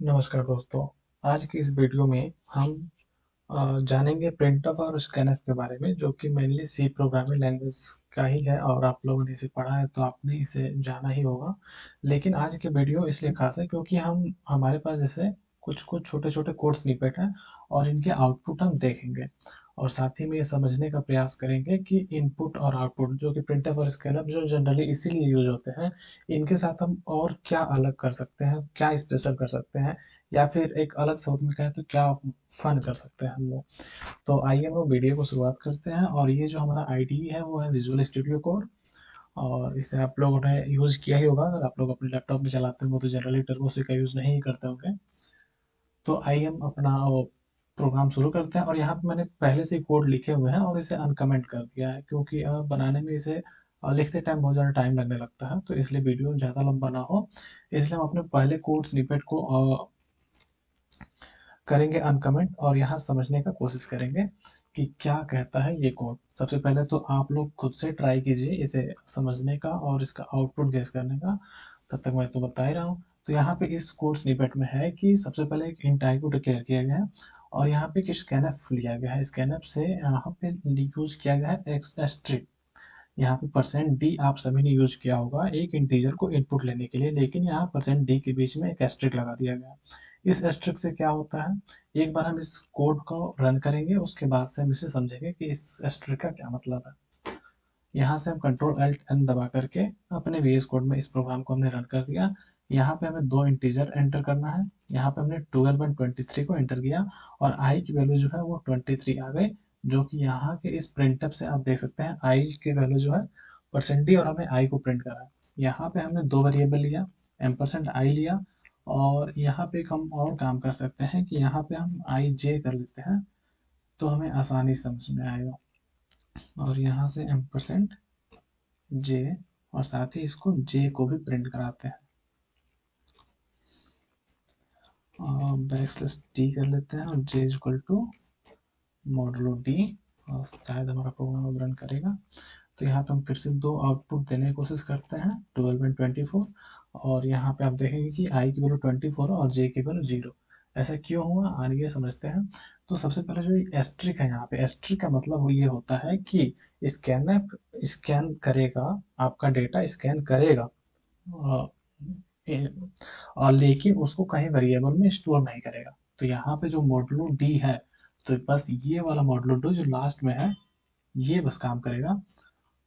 नमस्कार दोस्तों। आज की इस वीडियो में हम जानेंगे प्रिंटफ और स्कैनफ के बारे में, जो कि मेनली सी प्रोग्रामिंग लैंग्वेज का ही है और आप लोगों ने इसे पढ़ा है तो आपने इसे जाना ही होगा। लेकिन आज की वीडियो इसलिए खास है क्योंकि हमारे पास जैसे कुछ कुछ छोटे छोटे कोड स्निपेट हैं और इनके आउटपुट हम देखेंगे और साथ ही में ये समझने का प्रयास करेंगे कि इनपुट और आउटपुट जो कि प्रिंटफ और स्कैनफ जो जनरली इसीलिए यूज होते हैं, इनके साथ हम और क्या अलग कर सकते हैं, क्या स्पेशल कर सकते हैं, या फिर एक अलग शब्द में कहें तो क्या फन कर सकते हैं हम लोग। तो आइए हम लोग वीडियो को शुरुआत करते हैं। और ये जो हमारा आईडी है वो है विजुअल स्टूडियो कोड, और इसे आप लोगों ने यूज किया ही होगा। अगर आप लोग अपने लैपटॉप में चलाते होंगे तो जनरली टर्बो सी का यूज नहीं करते होंगे। तो आइए हम अपना प्रोग्राम शुरू करते हैं। और यहाँ पे मैंने पहले से कोड लिखे हुए हैं और इसे अनकमेंट कर दिया है क्योंकि बनाने में इसे लिखते टाइम बहुत ज़्यादा टाइम लगने लगता है, तो इसलिए वीडियो ज़्यादा लंबा ना हो, इसलिए हम अपने पहले कोड स्निपेट को करेंगे अनकमेंट और यहाँ समझने का कोशिश करेंगे कि क्या कहता है ये कोड। सबसे पहले तो आप लोग खुद से ट्राई कीजिए इसे समझने का और इसका आउटपुट गेस करने का। तब तक मैं तो बता ही रहा हूँ। तो यहाँ पे इस कोड स्निपेट में है कि सबसे पहले एक इंटाई को डिक्लेयर किया गया है और यहाँ पे एक स्कैनफ लिया गया है। स्कैनफ से यहाँ पे यूज किया गया है एक्स स्ट्रिंग। यहाँ पे परसेंट डी आप सभी ने यूज किया होगा एक इंटीजर को इनपुट लेने के लिए, लेकिन यहाँ परसेंट डी के बीच में एक एस्ट्रिक लगा दिया गया। इस एस्ट्रिक से क्या होता है, एक बार हम इस कोड को रन करेंगे, उसके बाद से हम इसे समझेंगे कि इस एस्ट्रिक का क्या मतलब है। यहाँ से हम कंट्रोल अल्ट एन दबा करके अपने वीएस कोड में इस प्रोग्राम को हमने रन कर दिया। यहाँ पे हमें दो इंटीजर एंटर करना है। यहाँ पे हमने 12 एंड 23 को एंटर किया और आई की वैल्यू जो है वो 23 आ गई, जो कि यहाँ के इस प्रिंटअप से आप देख सकते हैं आई की वैल्यू जो है परसेंट डी और हमें आई को प्रिंट करा है। यहाँ पे हमने दो वेरिएबल लिया, एम परसेंट आई लिया, और यहाँ पे एक हम और काम कर सकते हैं कि यहाँ पे हम आई जे कर लेते हैं तो हमें आसानी समझ में आएगा। और यहाँ से एम परसेंट जे, और साथ ही इसको जे को भी प्रिंट कराते हैं। बैक स्लैश डी कर लेते हैं और J equal to modulo D, और शायद हमारा प्रोग्राम अब रन करेगा। तो यहाँ पे हम फिर से दो आउटपुट देने की कोशिश करते हैं, 12 एंड 24। और यहाँ पे आप देखेंगे कि आई की वैल्यू 24 है और जे की वैल्यू 0। ऐसा क्यों हुआ आगे समझते हैं। तो सबसे पहले जो एस्ट्रिक है, यहाँ पे एस्ट्रिक का मतलब ये होता है कि स्कैनर स्कैन करेगा, आपका डेटा स्कैन करेगा, और लेकिन उसको कहीं वेरिएबल में स्टोर नहीं करेगा। तो यहाँ पे जो मॉडुलो डी है, तो बस ये वाला मॉडुलो डी जो लास्ट में है ये बस काम करेगा।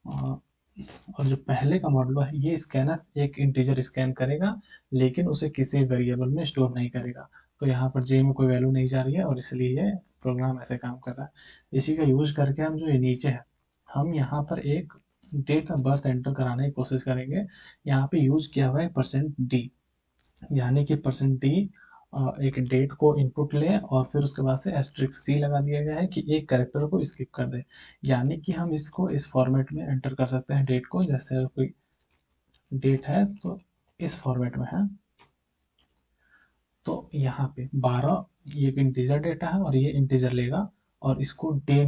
और जो पहले का मॉडुलो है ये स्कैनर एक इंटीजर स्कैन करेगा लेकिन उसे किसी वेरिएबल में स्टोर नहीं करेगा। तो यहाँ पर जे में कोई वैल्यू नहीं जा रही है और इसलिए ये प्रोग्राम ऐसे काम कर रहा है। इसी का यूज करके हम जो ये नीचे है, हम यहाँ पर एक डेट ऑफ बर्थ एंटर कराने की कोशिश करेंगे। यहाँ पे यूज किया हुआ है परसेंट डी, यानी कि परसेंट डी एक डेट को इनपुट ले और फिर उसके बाद से एस्ट्रिक सी लगा दिया गया है कि एक कैरेक्टर को स्किप कर दे। यानी कि हम इसको इस फॉर्मेट में एंटर कर सकते हैं डेट को, जैसे कोई डेट है तो इस फॉर्मेट में है। तो यहाँ पे 12 ये एक इंटीजर डेटा है और ये इंटीजर लेगा और इसको डे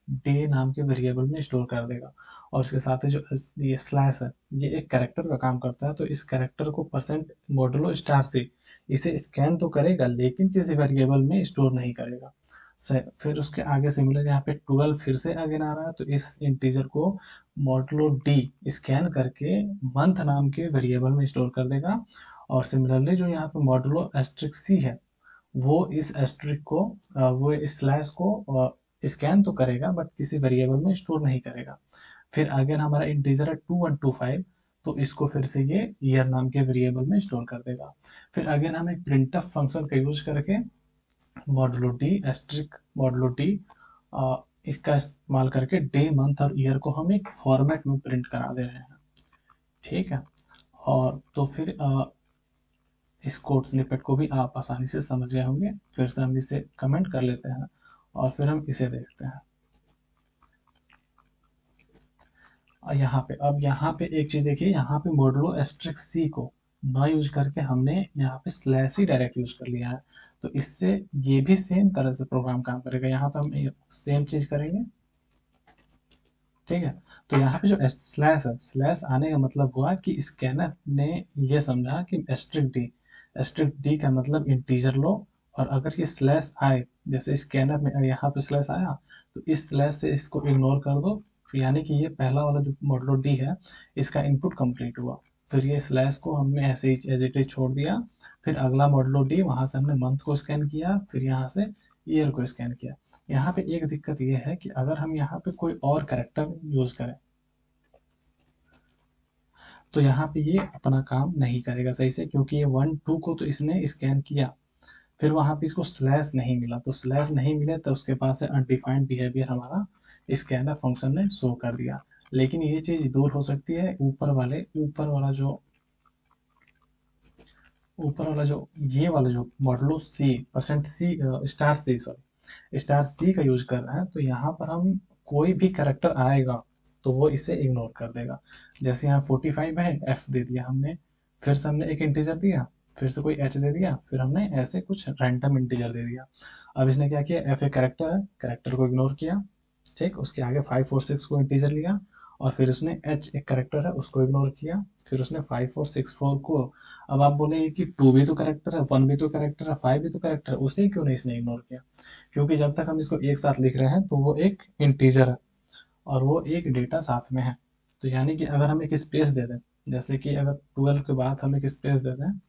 डे नाम के वेरिएबल में स्टोर कर देगा। और इसके साथ ही जो ये स्लैश है ये एक कैरेक्टर का काम करता है, तो इस कैरेक्टर को परसेंट मॉडुलो स्टार से इसे स्कैन तो करेगा लेकिन किसी वेरिएबल में स्टोर नहीं करेगा। फिर उसके आगे सिमिलर यहाँ पे 12 फिर से अगेन आ रहा है, तो इस इंटीजर को मॉडुलो डी स्कैन करके मंथ नाम के वेरिएबल में स्टोर कर देगा। और सिमिलरली जो यहाँ पे मॉडुलो एस्ट्रिक सी है वो इस एस्ट्रिक को वो इस स्लैश को स्कैन तो करेगा बट किसी वेरिएबल में स्टोर नहीं करेगा। फिर अगेन हमारा इंटीजर है 2125, तो इसको फिर से ये ईयर नाम के वेरिएबल में स्टोर कर देगा। फिर अगेन हम एक प्रिंटफ फंक्शन का यूज करके modulo d asterisk modulo d इसका इस्तेमाल करके डे मंथ और ईयर को हम एक फॉर्मेट में प्रिंट करा दे रहे हैं। ठीक है। और तो फिर इस कोड स्निपेट को भी आप आसानी से समझ गए होंगे। फिर से हम इसे कमेंट कर लेते हैं और फिर हम इसे देखते हैं। और यहाँ पे एक चीज देखिए, यहाँ पे मॉडुलो एस्ट्रिक सी को ना यूज करके हमने यहाँ पे स्लैश ही डायरेक्ट यूज कर लिया है। तो इससे ये भी सेम तरह से प्रोग्राम काम करेगा। यहाँ पे हम सेम चीज करेंगे। ठीक है। तो यहाँ पे जो स्लैश है, स्लैश आने का मतलब हुआ कि स्कैनर ने ये समझा कि एस्ट्रिक डी एस्ट्रिक डी का मतलब इंटीजर लो, और अगर ये स्लैश आए, जैसे स्कैनर में यहाँ पे स्लैश आया, तो इस स्लैश से इसको इग्नोर कर दो, यानी कि ये पहला वाला जो मॉडुलो डी है इसका इनपुट कंप्लीट हुआ। फिर ये स्लैश को हमने ऐसे ही एज इट इज छोड़ दिया। फिर अगला मॉडुलो डी, वहां से हमने मंथ को स्कैन किया, फिर यहाँ से ईयर को स्कैन किया। यहाँ पे एक दिक्कत ये है कि अगर हम यहाँ पे कोई और करेक्टर यूज करें तो यहाँ पे ये अपना काम नहीं करेगा सही से, क्योंकि ये 1 2 को तो इसने स्कैन किया, फिर वहां पे इसको स्लैश नहीं मिला, तो स्लैश नहीं मिले तो उसके पास से अनडिफाइंड बिहेवियर हमारा स्कैनर फंक्शन ने शो कर दिया। लेकिन ये चीज दूर हो सकती है ऊपर वाला जो ये वाला जो modulo C percent C star C sorry star C का यूज कर रहे हैं, तो यहाँ पर हम कोई भी करेक्टर आएगा तो वो इसे इग्नोर कर देगा। जैसे यहाँ 45 है, एफ दे दिया हमने, फिर से हमने एक इंटीजर दिया, फिर से कोई एच दे दिया, फिर हमने ऐसे कुछ रैंडम इंटीजर दे दिया। अब इसने क्या किया, एफ एक करेक्टर है, करेक्टर को इग्नोर किया, ठीक, उसके आगे 5 और 6 को इंटीजर लिया, और फिर उसने एच एक करेक्टर है उसको इग्नोर किया, फिर उसने 5 और 6 4 को। अब आप बोलेंगे कि 2 भी तो करेक्टर है, 1 भी तो करेक्टर है, 5 भी तो करेक्टर है, उसे क्यों नहीं इसने इग्नोर किया? क्योंकि जब तक हम इसको एक साथ लिख रहे हैं तो वो एक इंटीजर है और वो एक डेटा साथ में है। तो यानी कि अगर हम एक स्पेस दे दें, जैसे कि अगर 12 के बाद हम एक स्पेस दे दें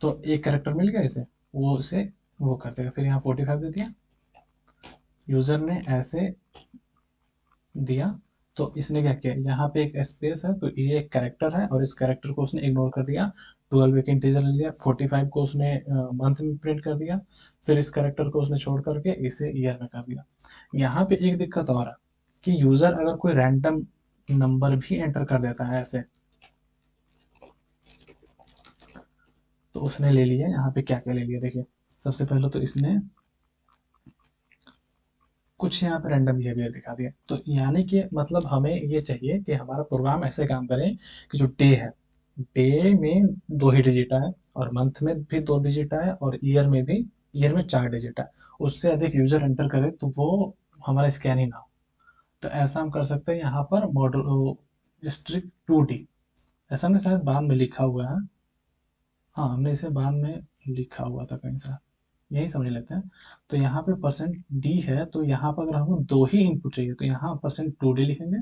तो एक करेक्टर मिल गया इसे, वो उसे वो कर देगा। फिर यहाँ 45 दे दिया, यूजर ने ऐसे दिया, तो इसने क्या किया, यहाँ पे एक स्पेस है तो ये एक कैरेक्टर है और इस कैरेक्टर को उसने इग्नोर कर दिया। 12 एक इंटीजर ले लिया, 45 को उसने मंथ में प्रिंट कर दिया, फिर इस कैरेक्टर को उसने छोड़ करके इसे ईयर में कर दिया। यहाँ पे एक दिक्कत और है कि यूजर अगर कोई रैंडम नंबर भी एंटर कर देता है ऐसे, तो उसने ले लिया, यहाँ पे क्या क्या ले लिया देखिए। सबसे पहले तो इसने कुछ यहाँ पे रैंडम बिहेवियर दिखा दिया, तो यानी कि मतलब हमें ये चाहिए कि हमारा प्रोग्राम ऐसे काम करे कि जो डे है, डे में 2 ही डिजिट आए, और मंथ में भी 2 डिजिट आए, और ईयर में 4 डिजिट आए। उससे अधिक यूजर एंटर करे तो वो हमारा स्कैन ही ना हो। तो ऐसा हम कर सकते हैं यहाँ पर मॉडल स्ट्रिक्ट 2D, ऐसा हमने शायद बाद में लिखा हुआ है। हाँ, हमने इसे बाद में लिखा हुआ था कहीं से, यही समझ लेते हैं। तो यहाँ पे परसेंट डी है, तो यहाँ पर अगर हमें 2 ही इनपुट चाहिए तो यहाँ %2d लिखेंगे,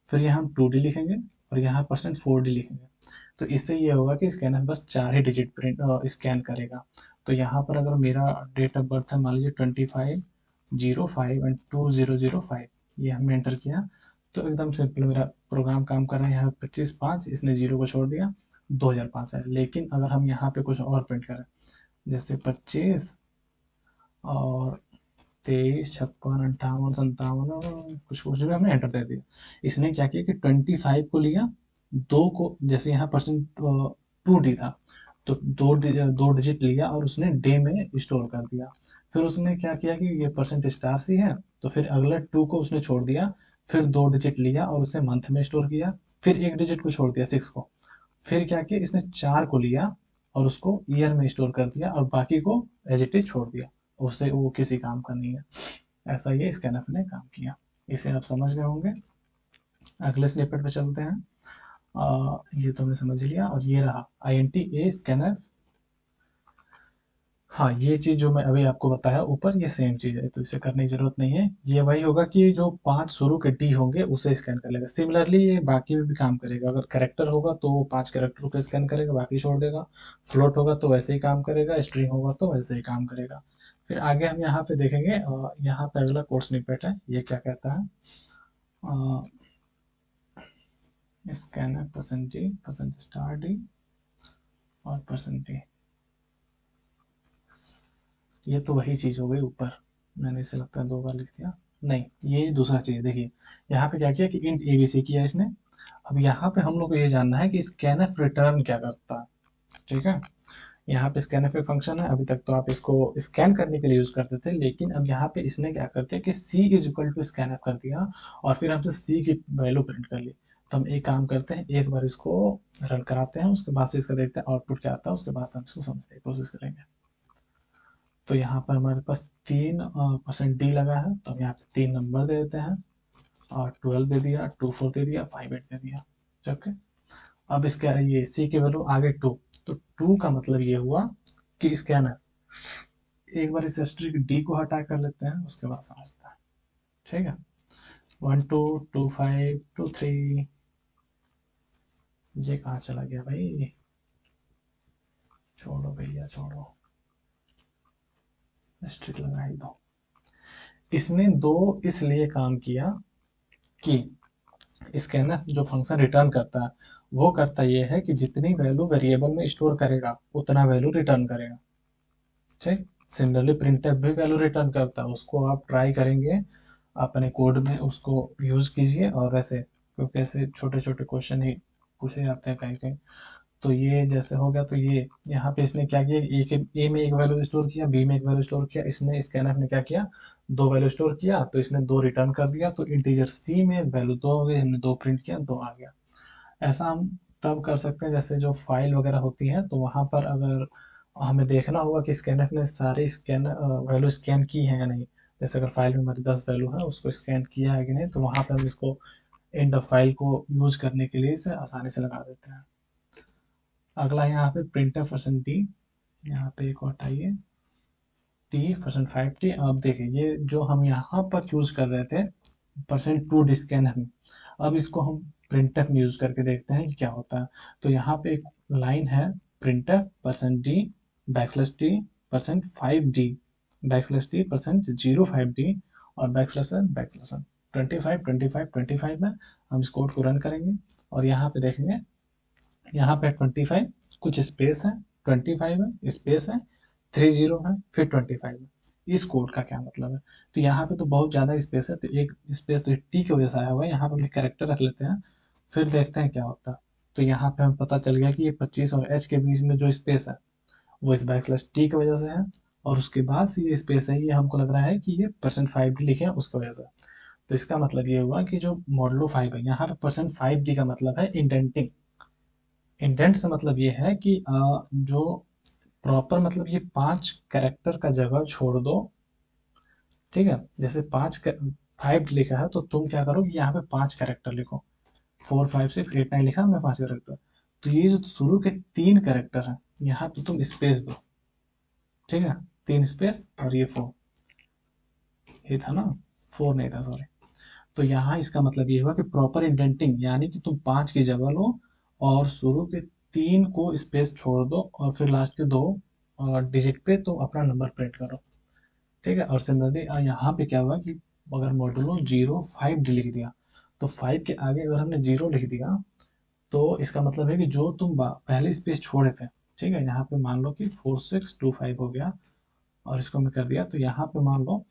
फिर यहाँ हम 2d लिखेंगे, और यहाँ %4d लिखेंगे। तो इससे ये होगा कि स्कैनर बस 4 ही डिजिट प्रिंट स्कैन करेगा। तो यहाँ पर अगर मेरा डेट ऑफ बर्थ है मान लीजिए 25/05 एंड 2005, ये हमने एंटर किया, तो एकदम सिंपल मेरा प्रोग्राम काम कर रहा है। यहाँ 25/5, इसने 0 को छोड़ दिया, 2005 है। लेकिन अगर हम यहाँ पे कुछ और प्रिंट करें, जैसे 25 और 23 56 58 57 कुछ कुछ भी हमने एंटर दे दिया। इसने क्या किया कि 25 को लिया, 2 को, जैसे यहाँ %2d था, तो दो डिजिट लिया और उसने डे में स्टोर कर दिया। फिर उसने क्या किया कि ये %* है, तो फिर अगला 2 को उसने छोड़ दिया, फिर 2 डिजिट लिया और उसे मंथ में स्टोर किया, फिर एक डिजिट को छोड़ दिया 6 को, फिर क्या किया इसने 4 को लिया और उसको ईयर में स्टोर कर दिया, और बाकी को एज इट इज छोड़ दिया, उससे वो किसी काम का नहीं है। ऐसा ये स्कैनफ ने काम किया। इसे आप समझ गए होंगे। अगले स्निपेट पे चलते हैं। ये तो हमने समझ लिया, और ये रहा INT-A स्कैनफ। हाँ, ये चीज जो मैं अभी आपको बताया ऊपर, ये सेम चीज है, तो इसे करने की जरूरत नहीं है। ये वही होगा कि जो 5 शुरू के डी होंगे उसे स्कैन कर लेगा। सिमिलरली ये बाकी में भी काम करेगा, अगर कैरेक्टर होगा तो वो 5 कैरेक्टर को स्कैन करेगा, बाकी छोड़ देगा। फ्लोट होगा तो वैसे ही काम करेगा, स्ट्रिंग होगा तो वैसे ही काम करेगा। फिर आगे हम यहाँ पे देखेंगे, यहाँ पे अगला कोड स्निपेट है, ये क्या कहता है, स्कैनर %d और %d। ये तो वही चीज हो गई ऊपर, मैंने इसे लगता है 2 बार लिख दिया। नहीं, ये दूसरा चीज देखिए, यहाँ पे क्या किया कि इंट ABC किया इसने। अब यहाँ पे हम लोग को ये जानना है कि स्कैनफ रिटर्न क्या करता है। ठीक है, यहाँ पे स्कैनफ एक फंक्शन है, अभी तक तो आप इसको स्कैन करने के लिए यूज करते थे, लेकिन अब यहाँ पे इसने क्या कर दिया कि C=स्कैनफ कर दिया, और फिर हमसे C की वैल्यू प्रिंट कर ली। तो हम एक काम करते हैं, एक बार इसको रन कराते हैं, उसके बाद से इसका देखते हैं आउटपुट क्या आता है, उसके बाद से हम इसको समझने की कोशिश करेंगे। तो यहाँ पर हमारे पास 3% D लगा है, तो हम यहाँ पे 3 नंबर दे देते हैं, और 12 दे दिया, 24 दे दिया, 58 दे दिया। ओके, अब इसका ये C की वैल्यू आगे 2, तो टू का मतलब ये हुआ कि स्कैनर, एक बार इस स्ट्रिंग डी को हटा कर लेते हैं, उसके बाद समझते हैं। ठीक है, 122523, ये कहाँ चला गया भाई, छोड़ो भैया छोड़ो, स्ट्रिक लगा ही दो। इसने दो इसलिए काम किया कि स्कैनफ जो फंक्शन रिटर्न करता है वो करता ये है कि जितनी वैल्यू वेरिएबल में स्टोर करेगा उतना वैल्यू रिटर्न करेगा। ठीक, सिमिलरली प्रिंटफ भी वैल्यू रिटर्न करता है, उसको आप ट्राई करेंगे अपने कोड में, उसको यूज कीजिए। और ऐसे क्योंकि ऐसे छोटे छोटे क्वेश्चन ही पूछे जाते हैं कहीं कहीं। तो ये जैसे हो गया, तो ये यहाँ पे इसने क्या किया, ए में एक वैल्यू स्टोर किया, बी में एक वैल्यू स्टोर किया, इसने स्कैनफ ने क्या किया, दो वैल्यू स्टोर किया, तो इसने दो रिटर्न कर दिया, तो इंटीजर सी में वैल्यू दो हो गई, हमने दो प्रिंट किया, दो आ गया। ऐसा हम तब कर सकते हैं जैसे जो फाइल वगैरह होती है, तो वहां पर अगर हमें देखना होगा कि स्कैनर ने सारे स्कैन वैल्यू स्कैन की है या नहीं। जैसे अगर फाइल में हमारी 10 वैल्यू है, उसको स्कैन किया है कि नहीं, तो वहां पे हम इसको एंड ऑफ फाइल को यूज करने के लिए इसे आसानी से लगा देते हैं। अगला यहाँ पे प्रिंटर परसेंट डी, यहाँ पे एक और हटाइए, टी परसेंट 5t। अब देखिए ये जो हम यहाँ पर यूज कर रहे थे परसेंट टू डिस्कैन हम, अब इसको हम प्रिंटफ में यूज करके देखते हैं कि क्या होता है। तो यहाँ पे एक लाइन है, printf percent D backslash T percent 5d backslash T percent 05d और बैकस्लैश 25 में हम इस कोड को रन करेंगे और यहाँ पे देखेंगे, यहाँ पे 25 कुछ स्पेस है, 25 है स्पेस है, 30 है, फिर 25 है। इस कोड का क्या मतलब है, तो यहाँ पे तो बहुत ज्यादा स्पेस है, तो एक स्पेस तो टी की वजह से आया हुआ है, यहाँ पे हम कैरेक्टर रख लेते हैं, फिर देखते हैं क्या होता है। तो यहाँ पे हमें पता चल गया कि ये 25 और एच के बीच में जो स्पेस है वो इस बैकस्लैश टी की वजह से है, और उसके बाद से ये स्पेस है, ये हमको लग रहा है कि ये परसेंट 5d लिखे हैं उसकी वजह से। तो इसका मतलब ये हुआ कि जो मॉडलो 5 है, यहाँ पे परसेंट 5d का मतलब है इंडेंटिंग। इंडेंट से मतलब ये है कि जो प्रॉपर मतलब ये 5 कैरेक्टर का जगह छोड़ दो। ठीक है, जैसे 5 लिखा है तो तुम क्या करो कि यहाँ पे 5 कैरेक्टर लिखो, 4 5 6 8 9 लिखा हमने 5 कैरेक्टर, तो ये जो शुरू के 3 कैरेक्टर है यहाँ पे तुम स्पेस दो। ठीक है, 3 स्पेस और ये 4, ये था ना, 4 नहीं था सॉरी। तो यहाँ इसका मतलब ये हुआ कि प्रॉपर इंडेंटिंग, यानी कि तुम 5 की जगह लो और शुरू के 3 को स्पेस छोड़ दो और फिर लास्ट के 2 डिजिट पे तुम अपना नंबर प्रिंट करो। ठीक है, और सिमिलरली यहाँ पे क्या हुआ कि अगर मॉडुलो 05d लिख दिया, तो 5 के आगे अगर हमने 0 लिख दिया, तो इसका मतलब है कि जो तुम पहले स्पेस छोड़े थे, ठीक है, यहाँ पे मान लो कि 4625 हो गया और इसको मैं कर दिया, तो यहाँ पे मान लो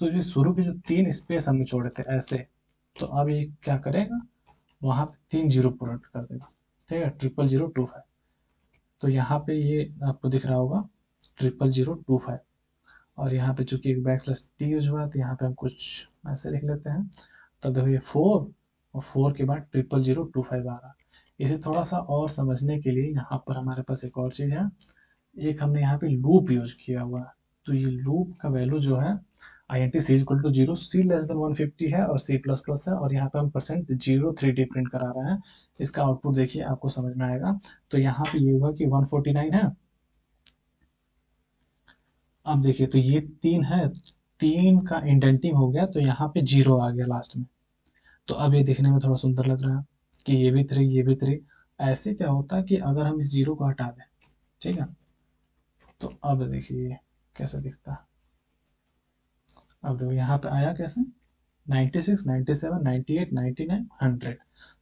तो ये शुरू के जो 3 स्पेस हमने छोड़े थे ऐसे, तो अब ये क्या करेगा, वहां पे 3 जीरो प्रोडक्ट कर देगा। ठीक है, 00025, तो यहाँ पे ये आपको दिख रहा होगा 00025, और यहाँ पे चूंकि एक बैकस्लैश टी यूज हुआ तो यहाँ पे हम कुछ ऐसे लिख लेते हैं। तब देखो ये 4 और 4 के बाद 00025 आ रहा। इसे थोड़ा सा और समझने के लिए यहाँ पर हमारे पास एक और चीज है, एक हमने यहाँ पे लूप यूज किया हुआ है। तो ये लूप का वैल्यू जो है int c equal to 0, c less than 150 है और c प्लस प्लस है, और यहाँ पे हम परसेंट 03d प्रिंट करा रहे हैं। इसका आउटपुट देखिए आपको समझ में आएगा। तो यहाँ पे ये हुआ कि 149 है, अब देखिए तो ये 3 है, 3 का इंडेंटिंग हो गया तो यहाँ पे 0 आ गया लास्ट में। तो अब ये दिखने में थोड़ा सुंदर लग रहा है कि ये भी 3 ये भी 3। ऐसे क्या होता है कि अगर हम इस 0 को हटा दें, ठीक है, तो अब देखिए कैसे दिखता है। अब देखो यहाँ पे आया कैसे, 96 97 98 99 100।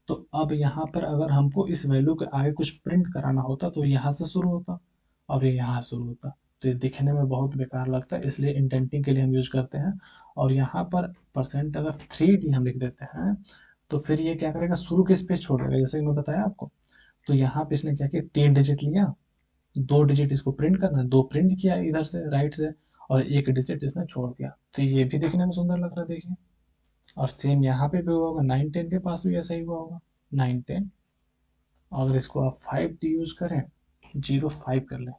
तो अब यहाँ पर अगर हमको इस वैल्यू के आगे कुछ प्रिंट कराना होता तो यहाँ से शुरू होता और ये यहाँ शुरू होता, तो ये दिखने में बहुत बेकार लगता है, इसलिए इंडेंटिंग के लिए हम यूज करते हैं। और यहाँ पर परसेंट अगर 3d हम लिख देते हैं, तो फिर ये क्या करेगा, शुरू के स्पेस छोड़ेगा, जैसे कि मैं बताया आपको। तो यहाँ पे इसने क्या किया, 3 डिजिट लिया, 2 डिजिट इसको प्रिंट करना है, 2 प्रिंट किया इधर से राइट से, और 1 डिजिट इसने छोड़ दिया, तो ये भी दिखने में सुंदर लग रहा है देखिए। और सेम यहाँ पे भी हुआ होगा, 9 10 के पास भी ऐसा ही हुआ होगा, 9 10। अगर इसको आप 5d यूज करें, 05 कर लें,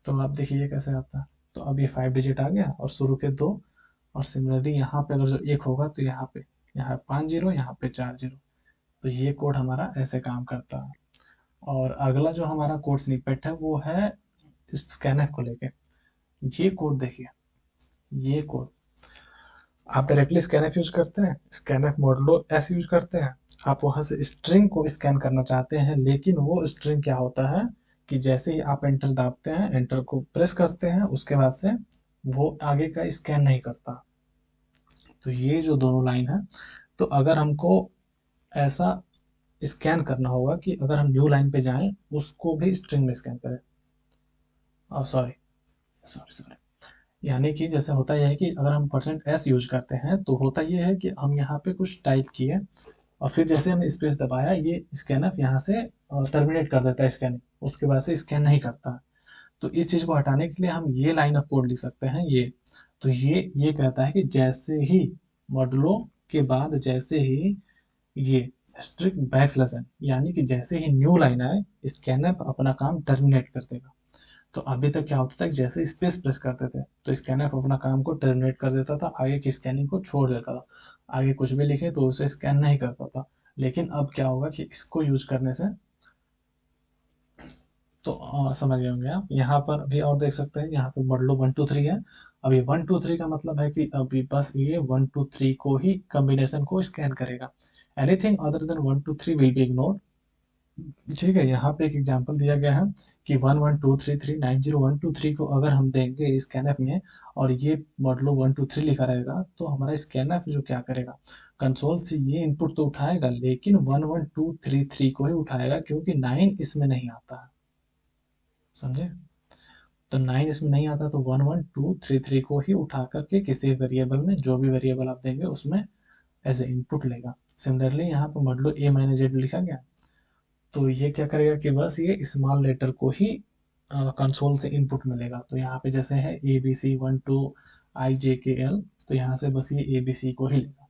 तो आप देखिए कैसे आता है। तो अब ये 5 डिजिट आ गया और शुरू के 2, और सिमिलरली यहाँ पे अगर जो 1 होगा तो यहाँ पे, यहाँ 5 जीरो, यहाँ पे 4 जीरो। तो ये कोड हमारा ऐसे काम करता है। और अगला जो हमारा कोड स्निपेट है वो है स्कैनफ को लेके। ये कोड देखिए, ये कोड आप डायरेक्टली स्कैनफ यूज करते हैं, स्कैनफ मॉडुलो एस यूज करते हैं, आप वहां से स्ट्रिंग को स्कैन करना चाहते हैं, लेकिन वो स्ट्रिंग क्या होता है कि जैसे ही आप एंटर दाबते हैं, एंटर को प्रेस करते हैं, उसके बाद से वो आगे का स्कैन नहीं करता। तो ये जो दोनों लाइन है, तो अगर हमको ऐसा स्कैन करना होगा कि अगर हम न्यू लाइन पे जाएं, उसको भी स्ट्रिंग में स्कैन करें। सॉरी सॉरी सॉरी, यानी कि जैसे होता यह है कि अगर हम %s यूज करते हैं तो होता यह है कि हम यहाँ पे कुछ टाइप किए और फिर जैसे हमने स्पेस दबाया, ये स्कैनफ यहाँ से टर्मिनेट कर देता है स्कैनिंग, उसके बाद से स्कैन नहीं करता। तो इस चीज़ को हटाने के लिए हम ये लाइन ऑफ कोड लिख सकते हैं ये। तो ये कहता है कि जैसे ही मॉडुलो के बाद जैसे ही ये स्ट्रिक्ट बैकस्लैश n, यानी कि जैसे ही न्यू लाइन आए, स्कैनफ अपना काम टर्मिनेट कर देगा। तो अभी तक क्या होता था कि जैसे स्पेस प्रेस करते थे तो स्कैनर अपना काम को टर्मिनेट कर देता था, आगे की स्कैनिंग को छोड़ देता था, आगे कुछ भी लिखे तो उसे स्कैन नहीं करता था। लेकिन अब क्या होगा कि इसको यूज करने से, तो समझ गए होंगे आप। यहाँ पर भी और देख सकते हैं, यहाँ पे मॉडुलो 1 2 3 है। अब ये 1 2 3 का मतलब है कि अभी बस ये 1 2 3 को ही कॉम्बिनेशन को स्कैन करेगा, anything other than 1 2 3 will be ignored. ठीक है, यहाँ पे एक एग्जांपल दिया गया है कि 1123390123 को अगर हम देंगे स्कैनफ में और ये मॉडुलो 123 लिखा रहेगा, तो हमारा स्कैनफ जो क्या करेगा, कंसोल से ये इनपुट तो उठाएगा, लेकिन 11233 को ही उठाएगा, क्योंकि 9 इसमें नहीं आता है। समझे? तो 9 इसमें नहीं आता, तो 11233 को ही उठा करके किसी वेरिएबल में, जो भी वेरिएबल आप देंगे उसमें एज ए इनपुट लेगा। सिमिलरली यहाँ पे मॉडुलो a-z लिखा गया, तो ये क्या करेगा कि बस ये स्मॉल लेटर को ही कंसोल से इनपुट मिलेगा। तो यहाँ पे जैसे है ABC 12 IJKL, तो यहाँ से बस ये ABC को ही लेगा।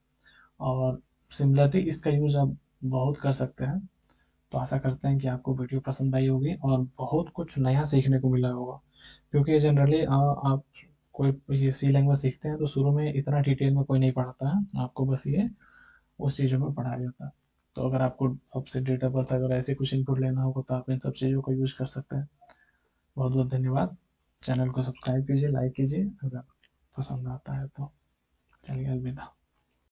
और सिमिलरली इसका यूज आप बहुत कर सकते हैं। तो आशा करते हैं कि आपको वीडियो पसंद आई होगी और बहुत कुछ नया सीखने को मिला होगा, क्योंकि जनरली आप कोई ये सी लैंग्वेज सीखते हैं तो शुरू में इतना डिटेल में कोई नहीं पढ़ाता है आपको, बस ये उस चीज़ों में पढ़ाया जाता है। तो अगर आपको अब से डेट ऑफ बर्थ अगर ऐसे कुछ इनपुट लेना होगा तो आप इन सब चीज़ों का यूज कर सकते हैं। बहुत बहुत धन्यवाद। चैनल को सब्सक्राइब कीजिए, लाइक कीजिए अगर पसंद आता है तो। चलिए अलविदा।